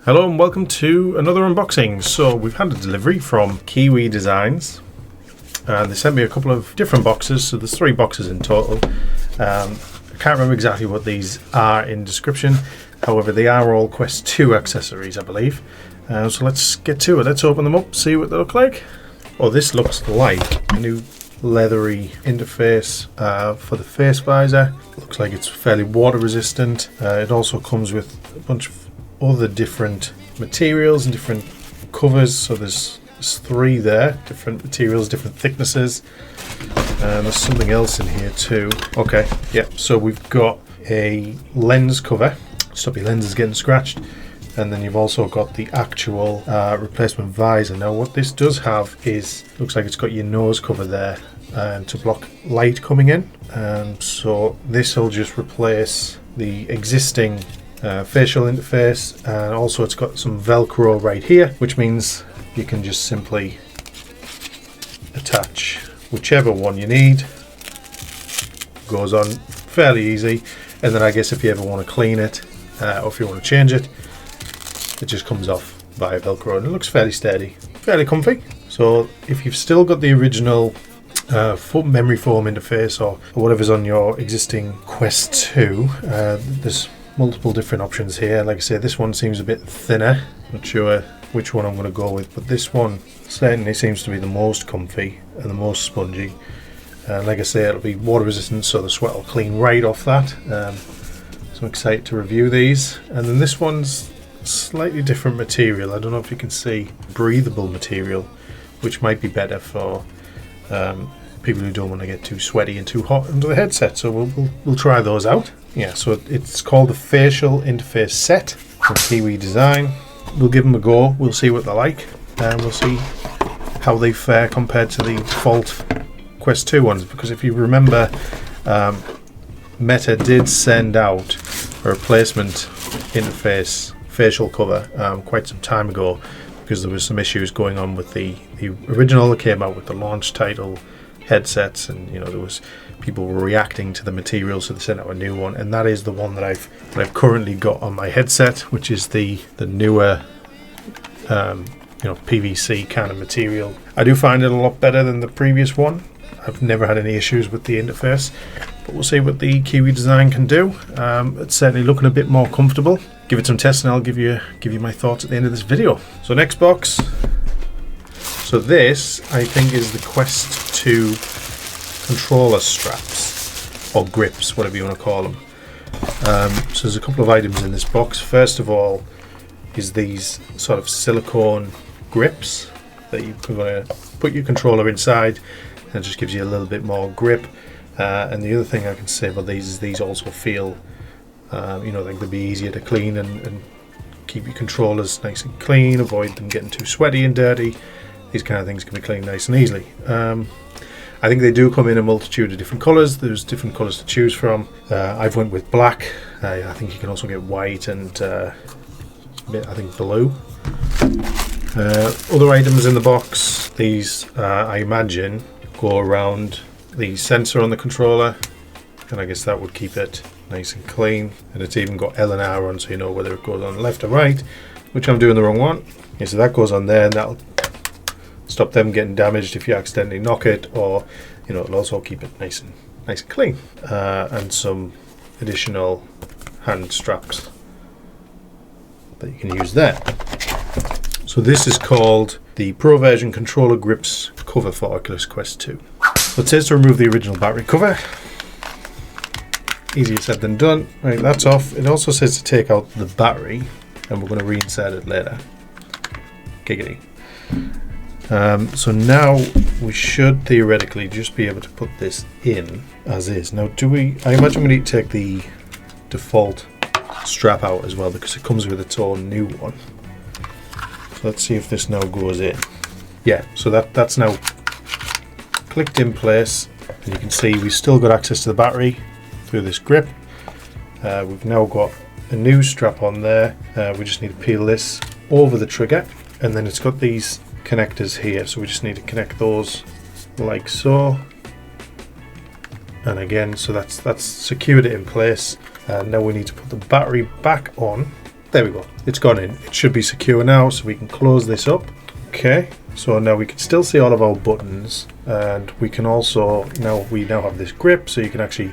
Hello and welcome to another unboxing. So we've had a delivery from KIWI Designs. They sent me a couple of different boxes, so there's 3 boxes in total. I can't remember exactly what these are in description. However, they are all Quest 2 accessories, I believe. So let's get to it. Let's open them up, see what they look like. Oh, this looks like a new leathery interface for the face visor. Looks like it's fairly water resistant. It also comes with a bunch of other different materials and different covers. So there's 3 there, different materials, different thicknesses. There's something else in here too. Okay, yeah, so we've got a lens cover, stop your lenses getting scratched, and then you've also got the actual replacement visor. Now what this does have is, looks like it's got your nose cover there to block light coming in. So this will just replace the existing facial interface, and also it's got some Velcro right here, which means you can just simply attach whichever one you need. Goes on fairly easy, and then I guess if you ever want to clean it or if you want to change it, it just comes off via Velcro, and it looks fairly sturdy, fairly comfy. So if you've still got the original memory foam interface or whatever's on your existing Quest 2, there's multiple different options here. Like I say, this one seems a bit thinner. Not sure which one I'm going to go with, but this one certainly seems to be the most comfy and the most spongy. Like I say, it'll be water resistant, so the sweat will clean right off that. So I'm excited to review these. And then this one's slightly different material. I don't know if you can see, breathable material, which might be better for people who don't want to get too sweaty and too hot under the headset. So we'll try those out. Yeah, so it's called the Facial Interface Set from KIWI Design. We'll give them a go. We'll see what they're like, and we'll see how they fare compared to the default Quest 2 ones. Because if you remember, Meta did send out a replacement interface facial cover quite some time ago, because there was some issues going on with the original that came out with the launch title headsets, and there was people were reacting to the material, so they sent out a new one, and that is the one that I've currently got on my headset, which is the newer PVC kind of material. I do find it a lot better than the previous one. I've never had any issues with the interface, but we'll see what the KIWI Design can do. It's certainly looking a bit more comfortable. Give it some tests and I'll give you my thoughts at the end of this video. So next box. So this, I think, is the Quest 2 controller straps, or grips, whatever you want to call them. So there's a couple of items in this box. First of all is these sort of silicone grips that you can put your controller inside, and it just gives you a little bit more grip. And the other thing I can say about these is these also feel, like they'll be easier to clean and keep your controllers nice and clean, avoid them getting too sweaty and dirty. These kind of things can be cleaned nice and easily. I think they do come in a multitude of different colours. There's different colours to choose from. I've went with black. I think you can also get white and I think blue. Other items in the box. These, I imagine, go around the sensor on the controller, and I guess that would keep it nice and clean. And it's even got L and R on, so you know whether it goes on left or right, which I'm doing the wrong one. Yeah, so that goes on there, and that'll stop them getting damaged if you accidentally knock it, or it'll also keep it nice and clean. And some additional hand straps that you can use there. So this is called the Pro Version Controller Grips cover for Oculus Quest 2. So it says to remove the original battery cover. Easier said than done. Right, that's off. It also says to take out the battery, and we're going to reinsert it later. Giggity. So now we should theoretically just be able to put this in as is. Now I imagine we need to take the default strap out as well, because it comes with its own new one. So let's see if this now goes in. Yeah, so that's now clicked in place, and you can see we've still got access to the battery through this grip. We've now got a new strap on there. We just need to peel this over the trigger, and then it's got these connectors here, so we just need to connect those like so, and again, so that's secured it in place. Now we need to put the battery back on. There we go, it's gone in. It should be secure now, so we can close this up. Okay, so now we can still see all of our buttons, and we can also, we now have this grip, so you can actually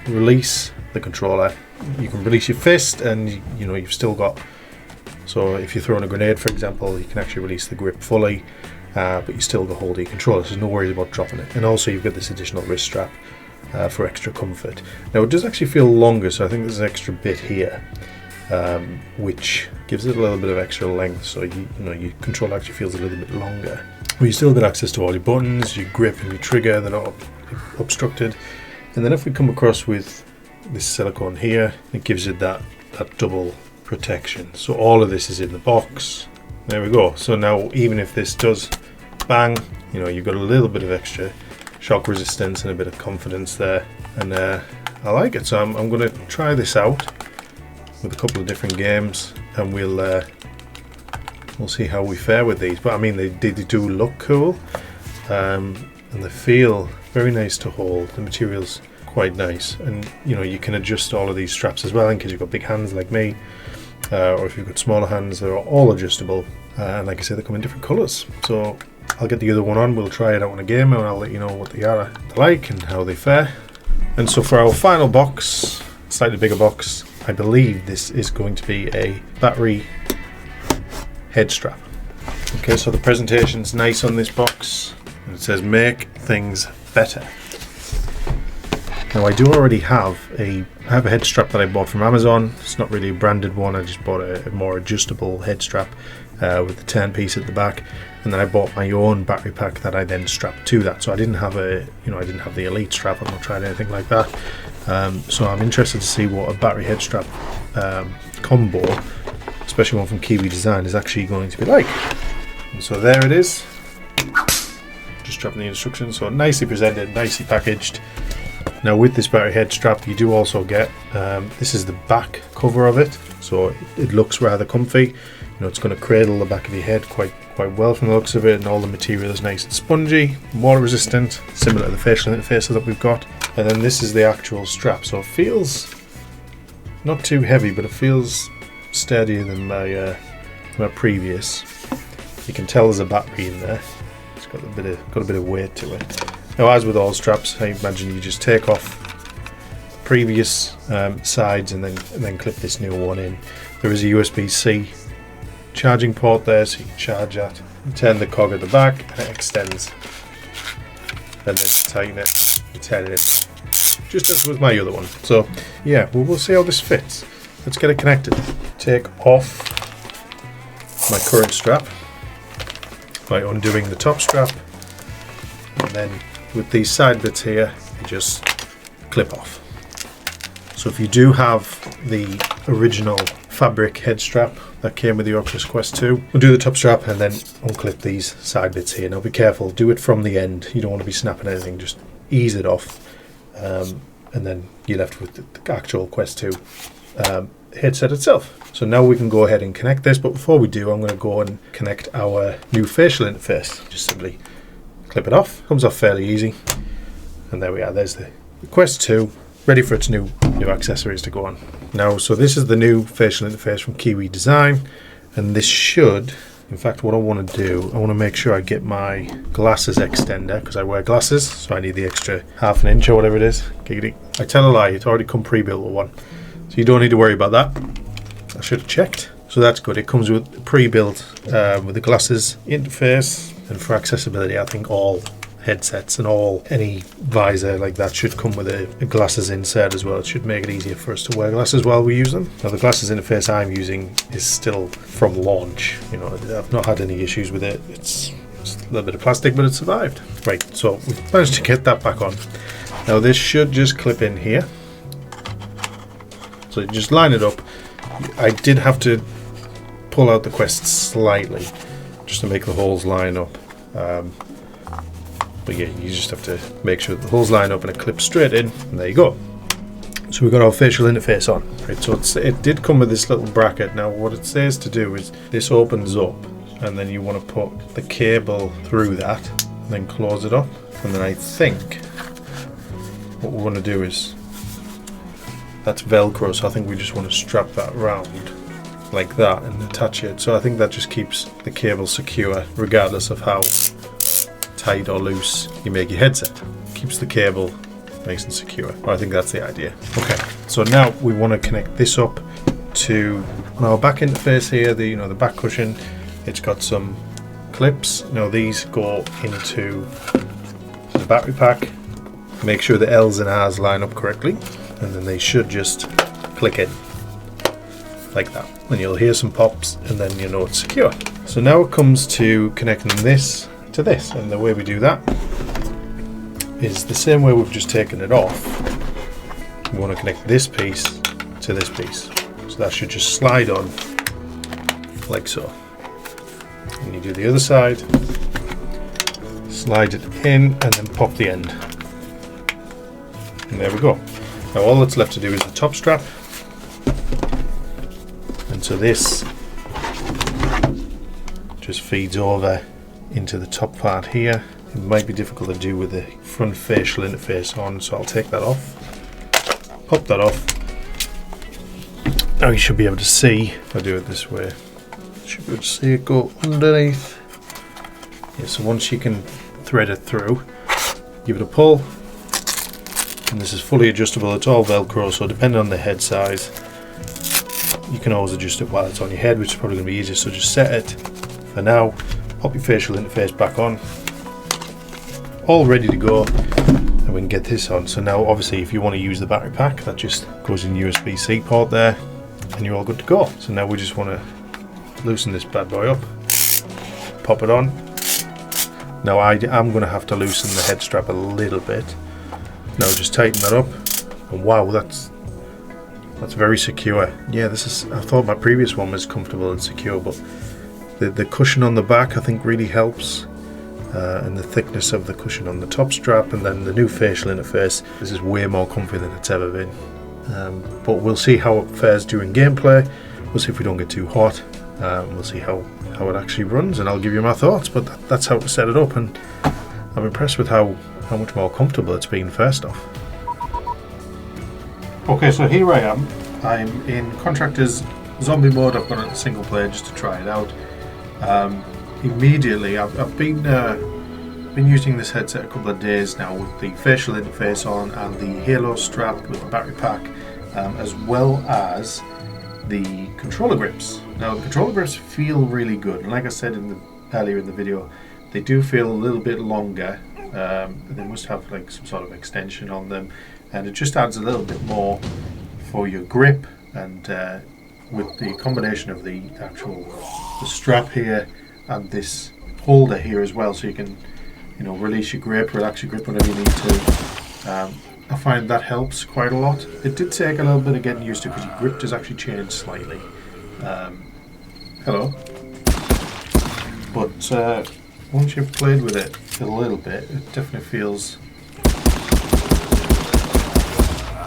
release the controller. You can release your fist, and you know, you've still got, so if you're throwing a grenade, for example, you can actually release the grip fully, but you still got hold of your controller, so there's no worries about dropping it. And also you've got this additional wrist strap for extra comfort. Now it does actually feel longer, so I think there's an extra bit here, which gives it a little bit of extra length, so you know, your controller actually feels a little bit longer. But you still got access to all your buttons, your grip and your trigger, they're not obstructed. And then if we come across with this silicone here, it gives it that double protection. So all of this is in the box. There we go. So now even if this does bang, you know, you've got a little bit of extra shock resistance and a bit of confidence there, and I like it. So I'm going to try this out with a couple of different games, and we'll see how we fare with these. But I mean, they do look cool, and they feel very nice to hold. The material's quite nice, and you know, you can adjust all of these straps as well in case you've got big hands like me, or if you've got smaller hands. They're all adjustable, and like I said, they come in different colours. So I'll get the other one on, we'll try it out in a game, and I'll let you know what they are like and how they fare. And so for our final box, slightly bigger box, I believe this is going to be a battery head strap. Okay, so the presentation's nice on this box, and it says make things better. Now I do already have a head strap that I bought from Amazon. It's not really a branded one, I just bought a more adjustable head strap with the 10 piece at the back, and then I bought my own battery pack that I then strapped to that. So I didn't have I didn't have the Elite strap. I've not tried anything like that. So I'm interested to see what a battery head strap combo, especially one from KIWI Design, is actually going to be like. And so there it is. Just dropping the instructions. So nicely presented, nicely packaged. Now with this battery head strap, you do also get, this is the back cover of it, so it looks rather comfy. You know, it's going to cradle the back of your head quite well from the looks of it, and all the material is nice and spongy, water resistant, similar to the facial interfaces that we've got. And then this is the actual strap, so it feels not too heavy, but it feels steadier than my previous. You can tell there's a battery in there. It's got a bit of weight to it. Now, as with all straps, I imagine you just take off previous sides and then clip this new one in. There is a USB-C charging port there, so you can charge that. You turn the cog at the back and it extends, and then tighten it and turn it in, just as with my other one. So yeah, we'll see how this fits. Let's get it connected. Take off my current strap by undoing the top strap, and then with these side bits here, you just clip off. So if you do have the original fabric head strap that came with the Oculus Quest 2, undo the top strap and then unclip these side bits here. Now be careful, do it from the end. You don't want to be snapping anything, just ease it off, and then you're left with the actual Quest 2 headset itself. So now we can go ahead and connect this, but before we do, I'm going to go and connect our new facial interface. Just simply clip it off. Comes off fairly easy, and there we are. There's the Quest 2 ready for its new accessories to go on. Now, so this is the new facial interface from KIWI Design, and this should, in fact, what I want to do, I want to make sure I get my glasses extender, because I wear glasses, so I need the extra ½ an inch or whatever it is. I tell a lie, it's already come pre-built with one, so you don't need to worry about that. I should have checked. So that's good. It comes with pre-built with the glasses interface, and for accessibility, I think all headsets and any visor like that should come with a glasses insert as well. It should make it easier for us to wear glasses while we use them. Now the glasses interface I'm using is still from launch. You know, I've not had any issues with it. It's just a little bit of plastic, but it survived. Right, so we've managed to get that back on. Now this should just clip in here. So you just line it up. I did have to pull out the Quest slightly just to make the holes line up. But yeah, you just have to make sure the holes line up and it clips straight in, and there you go. So we've got our facial interface on. Right, so it did come with this little bracket. Now what it says to do is this opens up, and then you want to put the cable through that, and then close it up. And then I think what we want to do is, that's Velcro, so I think we just want to strap that round like that and attach it. So I think that just keeps the cable secure regardless of how tight or loose you make your headset. Keeps the cable nice and secure. I think that's the idea. Okay, so now we want to connect this up to our back interface here, the the back cushion. It's got some clips. Now these go into the battery pack. Make sure the L's and R's line up correctly, and then they should just click in like that. And you'll hear some pops, and then you know it's secure. So now it comes to connecting this to this, and the way we do that is the same way we've just taken it off. We want to connect this piece to this piece. So that should just slide on like so. And you do the other side, slide it in, and then pop the end. And there we go. Now all that's left to do is the top strap. And so this just feeds over into the top part here. It might be difficult to do with the front facial interface on, so I'll take that off. Pop that off. Now you should be able to see, if I do it this way, you should be able to see it go underneath. Yeah, so once you can thread it through, give it a pull. And this is fully adjustable, it's all Velcro, so depending on the head size, you can always adjust it while it's on your head, which is probably going to be easier. So just set it for now, pop your facial interface back on, all ready to go, and we can get this on. So now obviously if you want to use the battery pack, that just goes in USB-C port there, and you're all good to go. So now we just want to loosen this bad boy up, pop it on. Now I'm going to have to loosen the head strap a little bit. Now just tighten that up, and wow, that's very secure. Yeah, this is, I thought my previous one was comfortable and secure, but the cushion on the back I think really helps, and the thickness of the cushion on the top strap, and then the new facial interface. This is way more comfy than it's ever been. But we'll see how it fares during gameplay. We'll see if we don't get too hot. We'll see how it actually runs, and I'll give you my thoughts. But that's how to set it up, and I'm impressed with how much more comfortable it's been first off. Okay, so here I am. I'm in Contractor's zombie mode. I've got it in single player just to try it out. Immediately, I've been using this headset a couple of days now with the facial interface on and the Halo strap with the battery pack, as well as the controller grips. Now the controller grips feel really good, and like I said earlier in the video, they do feel a little bit longer. They must have like some sort of extension on them, and it just adds a little bit more for your grip. And with the combination of the strap here and this holder here as well, so you can release your grip, relax your grip whenever you need to. I find that helps quite a lot. It did take a little bit of getting used to because your grip does actually change slightly. Hello. But once you've played with it a little bit, it definitely feels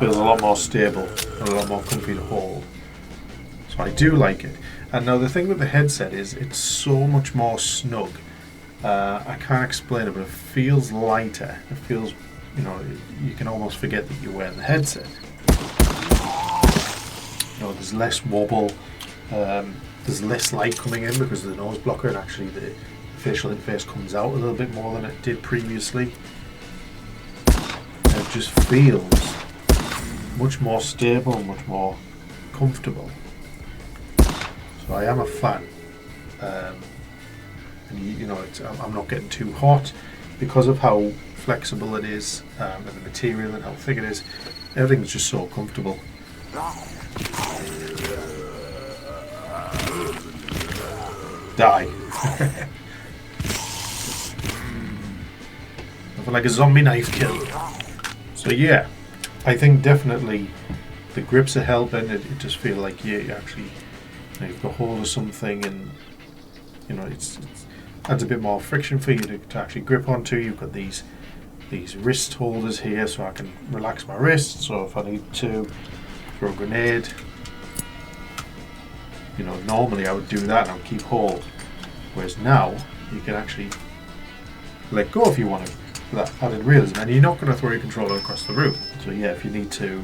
a lot more stable and a lot more comfy to hold. So I do like it. And now the thing with the headset is it's so much more snug. I can't explain it, but it feels lighter. It feels, you can almost forget that you're wearing the headset. There's less wobble. There's less light coming in because of the nose blocker, and actually the facial interface comes out a little bit more than it did previously. And it just feels much more stable, much more comfortable. So I am a fan. And I'm not getting too hot because of how flexible it is, and the material and how thick it is. Everything's just so comfortable. Die. I feel like a zombie knife kill. So yeah, I think definitely the grips are helping. It just feels like you actually you've got hold of something, and it's adds a bit more friction for you to actually grip onto. You've got these wrist holders here, so I can relax my wrist. So if I need to throw a grenade, normally I would do that and I would keep hold. Whereas now you can actually let go if you want to, for that added realism, and you're not going to throw your controller across the room. So yeah, if you need to,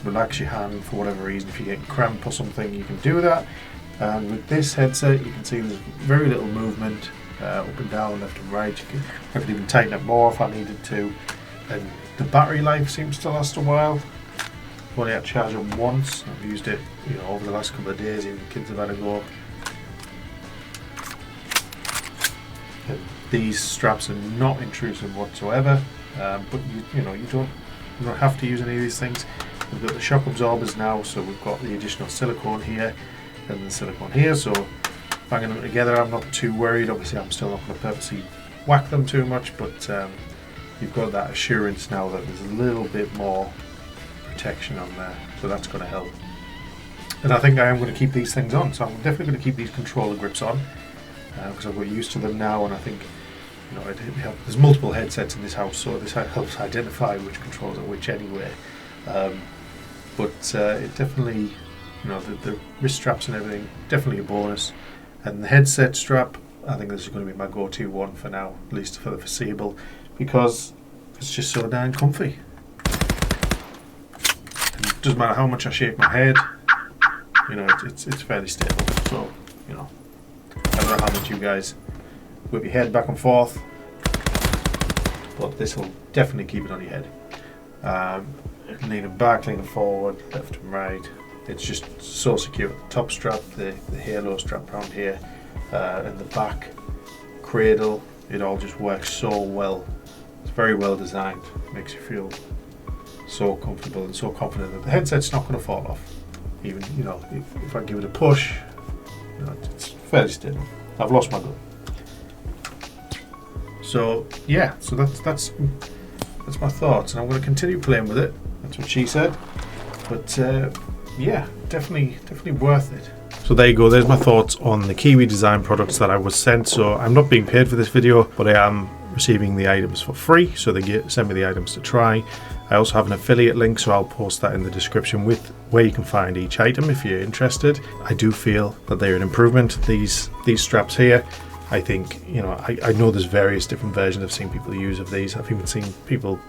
relax your hand for whatever reason. If you're getting cramp or something, you can do that. And with this headset, you can see there's very little movement up and down, left and right. I could even tighten it more if I needed to. And the battery life seems to last a while. I've only had to charge it once. I've used it, over the last couple of days. Even the kids have had a go. And these straps are not intrusive whatsoever, but you don't have to use any of these things. We've got the shock absorbers now, so we've got the additional silicone here and the silicone here. So banging them together, I'm not too worried. Obviously, I'm still not going to purposely whack them too much, but you've got that assurance now that there's a little bit more protection on there, so that's going to help. And I think I am going to keep these things on, so I'm definitely going to keep these controller grips on because I've got used to them now, and I think there's multiple headsets in this house, so this helps identify which controls are which anyway. But it definitely, the wrist straps and everything, definitely a bonus. And the headset strap, I think this is going to be my go-to one for now, at least for the foreseeable, because it's just so darn comfy. And it doesn't matter how much I shake my head, it's fairly stable. So, I don't know how much you guys whip your head back and forth, but this will definitely keep it on your head. Leaning back, leaning forward, left and right. It's just so secure. The top strap, the halo strap around here, and the back cradle, it all just works so well. It's very well designed. It makes you feel so comfortable and so confident that the headset's not going to fall off. Even, if I give it a push, it's fairly stable. I've lost my grip. So yeah, so that's my thoughts, and I'm going to continue playing with it. That's what she said. But yeah, definitely worth it. So there you go, there's my thoughts on the KIWI Design products that I was sent. So I'm not being paid for this video, but I am receiving the items for free, so they send me the items to try. I also have an affiliate link, so I'll post that in the description with where you can find each item if you're interested. I do feel that they're an improvement. These straps here, I think, I know there's various different versions I've seen people use of these. I've even seen people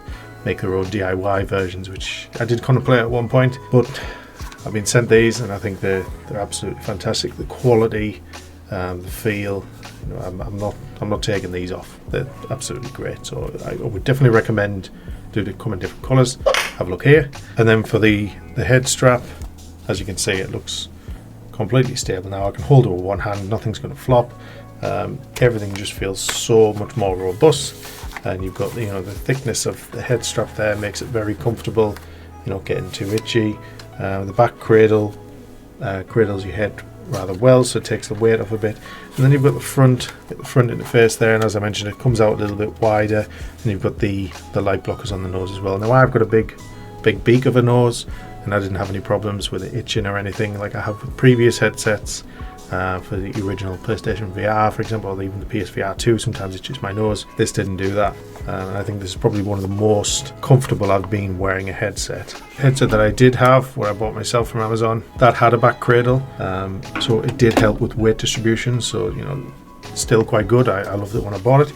make their own DIY versions, which I did contemplate at one point, but I've been sent these and I think they're absolutely fantastic. The quality, the feel, I'm not taking these off. They're absolutely great. So I would definitely recommend. They come in different colours. Have a look here. And then for the head strap, as you can see, it looks completely stable now. I can hold it with one hand, nothing's going to flop. Everything just feels so much more robust, and you've got the thickness of the head strap there makes it very comfortable. Getting too itchy. The back cradles your head rather well, so it takes the weight off a bit. And then you've got the front interface there, and as I mentioned, it comes out a little bit wider, and you've got the light blockers on the nose as well. Now I've got a big beak of a nose, and I didn't have any problems with it itching or anything like I have with previous headsets. For the original PlayStation VR, for example, or even the PSVR 2, sometimes it's just my nose. This didn't do that. And I think this is probably one of the most comfortable I've been wearing a headset. The headset that I did have, where I bought myself from Amazon, that had a back cradle, so it did help with weight distribution. So still quite good. I loved it when I bought it,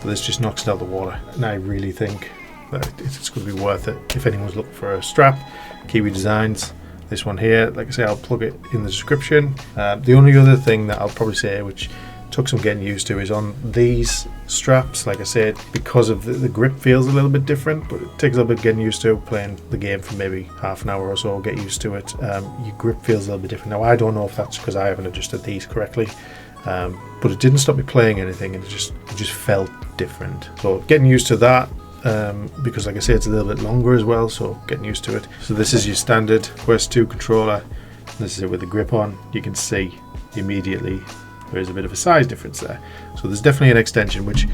but this just knocks it out of the water. And I really think that it's going to be worth it if anyone's looking for a strap. KIWI Designs. This one here, like I say, I'll plug it in the description. The only other thing that I'll probably say, which took some getting used to, is on these straps, like I said, because of the grip feels a little bit different, but it takes a little bit getting used to. Playing the game for maybe half an hour or so, get used to it. Your grip feels a little bit different. Now I don't know if that's because I haven't adjusted these correctly, but it didn't stop me playing anything, and it just felt different. So getting used to that. Because like I say, it's a little bit longer as well, so getting used to it. So this is your standard Quest 2 controller. This is it with the grip on. You can see immediately there is a bit of a size difference there. So there's definitely an extension, which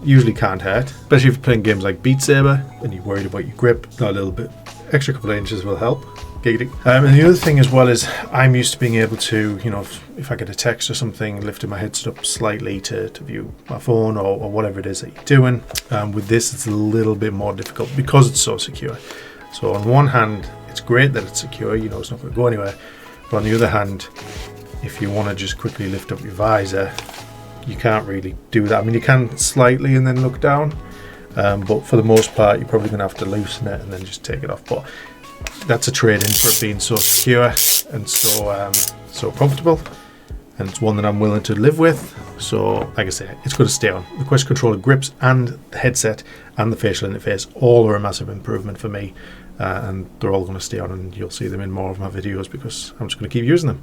usually can't hurt, especially if you're playing games like Beat Saber and you're worried about your grip. A little bit extra couple of inches will help. And the other thing as well is I'm used to being able to, if I get a text or something, lifting my headset up slightly to view my phone or whatever it is that you're doing. With this, it's a little bit more difficult because it's so secure. So on one hand, it's great that it's secure, it's not going to go anywhere. But on the other hand, if you want to just quickly lift up your visor, you can't really do that. I mean, you can slightly and then look down, but for the most part, you're probably going to have to loosen it and then just take it off. But that's a trade-in for it being so secure and so comfortable, and it's one that I'm willing to live with. So like I say, it's going to stay on. The Quest controller grips and the headset and the facial interface all are a massive improvement for me, and they're all going to stay on, and you'll see them in more of my videos because I'm just going to keep using them.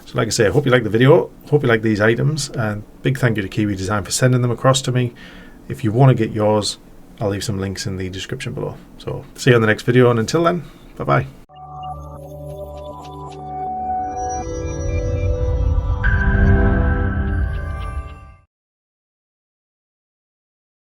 So like I say, I hope you like the video, hope you like these items, and big thank you to KIWI Design for sending them across to me. If you want to get yours, I'll leave some links in the description below. So see you on the next video, and until then, bye bye.